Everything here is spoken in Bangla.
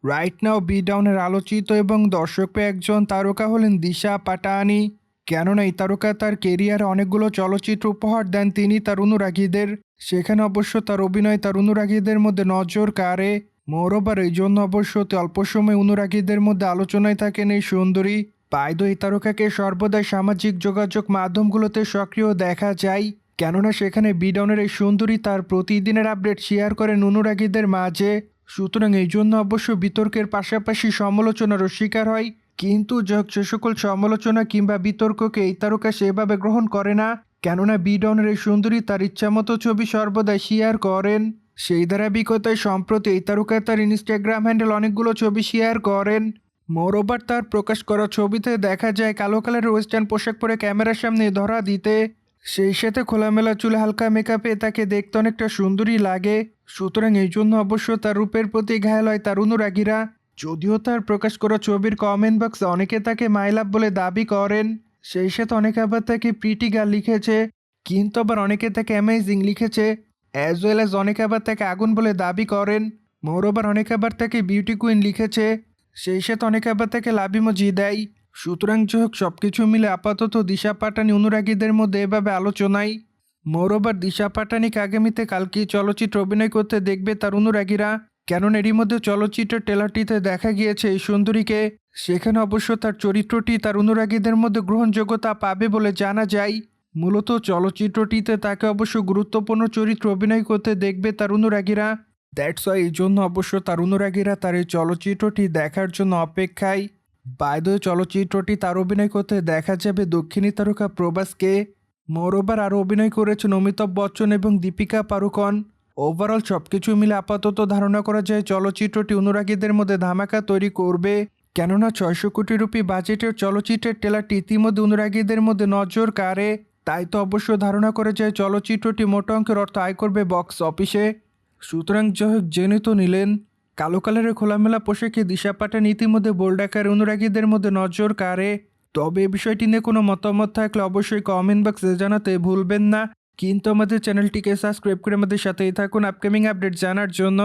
রাইট নাও বি ডাউনের আলোচিত এবং দর্শকপ্রিয় একজন তারকা হলেন দিশা পাটানি। কেননা এই তারকা তার কেরিয়ারে অনেকগুলো চলচ্চিত্র উপহার দেন তিনি তার অনুরাগীদের। সেখানে অবশ্য তার অভিনয় তার অনুরাগীদের মধ্যে নজর কাড়ে। মোরওভার এই জন্য অবশ্য অতি অল্প সময় অনুরাগীদের মধ্যে আলোচনায় থাকেন এই সুন্দরী। পাইদ এই তারকাকে সর্বদাই সামাজিক যোগাযোগ মাধ্যমগুলোতে সক্রিয় দেখা যায়। কেননা সেখানে বিডনের এই সুন্দরী তার প্রতিদিনের আপডেট শেয়ার করেন অনুরাগীদের মাঝে। সুতরাং এই জন্য অবশ্য বিতর্কের পাশাপাশি সমালোচনারও শিকার হয়। কিন্তু যে সকল সমালোচনা কিংবা বিতর্ককে এই তারকা সেভাবে গ্রহণ করে না। কেননা বিডনের এই সুন্দরী তার ইচ্ছামতো ছবি সর্বদাই শেয়ার করেন। সেই ধারাবাহিকতায় সম্প্রতি এই তারকা তার ইনস্টাগ্রাম হ্যান্ডেল অনেকগুলো ছবি শেয়ার করেন। মোরওভার তার প্রকাশ করা ছবিতে দেখা যায় কালো কালারের ওয়েস্টার্ন পোশাক পরে ক্যামেরার সামনে ধরা দিতে। সেই সাথে খোলামেলা চুলে হালকা মেকআপে তাকে দেখতে অনেকটা সুন্দরী লাগে। সুতরাং এই জন্য অবশ্য তার রূপের প্রতি ঘায়াল হয় তার অনুরাগীরা। যদিও তার প্রকাশ করা ছবির কমেন্ট বক্সে অনেকে তাকে মাইলাভ বলে দাবি করেন। সেই সাথে অনেকে আবার তাকে প্রিটি গার্ল লিখেছে, কিন্তু আবার অনেকে তাকে অ্যামেজিং লিখেছে। অ্যাজ ওয়েল অ্যাজ অনেকে আবার তাকে আগুন বলে দাবি করেন। মোরওভার অনেকে আবার তাকে বিউটি কুইন লিখেছে। সেই সাথে অনেকে আবার তাকে লাভ ইমোজি দেয়। সুতরাং যে হোক সবকিছু মিলে আপাতত দিশা পাটানি অনুরাগীদের মধ্যে এভাবে আলোচনায়। মোরওভার দিশা পাটানিকে আগামীতে কালকে চলচ্চিত্র অভিনয় করতে দেখবে তার অনুরাগীরা। কেননা এরই মধ্যে চলচ্চিত্রের ট্রেলারটিতে দেখা গিয়েছে এই সুন্দরীকে। সেখানে অবশ্য তার চরিত্রটি তার অনুরাগীদের মধ্যে গ্রহণযোগ্যতা পাবে বলে জানা যায়। মূলত চলচ্চিত্রটিতে তাকে অবশ্য গুরুত্বপূর্ণ চরিত্র অভিনয় করতে দেখবে তার অনুরাগীরা। দ্যাটস ওয়াই এই জন্য অবশ্য তার অনুরাগীরা তার এই চলচ্চিত্রটি দেখার জন্য অপেক্ষায়। বাই দ্য ওয়ে চলচ্চিত্রটি তার অভিনয় করতে দেখা যাবে দক্ষিণী তারকা প্রভাসকে। মোরওভার আরও অভিনয় করেছেন অমিতাভ বচ্চন এবং দীপিকা পাড়ুকোন। ওভারঅল সবকিছু মিলে আপাতত ধারণা করা যায় চলচ্চিত্রটি অনুরাগীদের মধ্যে ধামাকা তৈরি করবে। কেননা 600 কোটি রুপি বাজেটের চলচ্চিত্রের ট্রেলারটি ইতিমধ্যে অনুরাগীদের মধ্যে নজর কাড়ে। তাই তো অবশ্য ধারণা করা যায় চলচ্চিত্রটি মোটা অঙ্কের অর্থ আয় করবে বক্স অফিসে। সুতরাং যাই হোক জেনে তো নিলেন, কালো কালারের খোলামেলা পোশাকে দিশা পাটানি ইতিমধ্যে বোল্ড আকারে অনুরাগীদের মধ্যে নজর কাড়ে। তবে এ বিষয়টি নিয়ে কোনো মতামত থাকলে অবশ্যই কমেন্ট বক্সে জানাতে ভুলবেন না। কিন্তু আমাদের চ্যানেলটিকে সাবস্ক্রাইব করে আমাদের সাথেই থাকুন আপকামিং আপডেট জানার জন্য।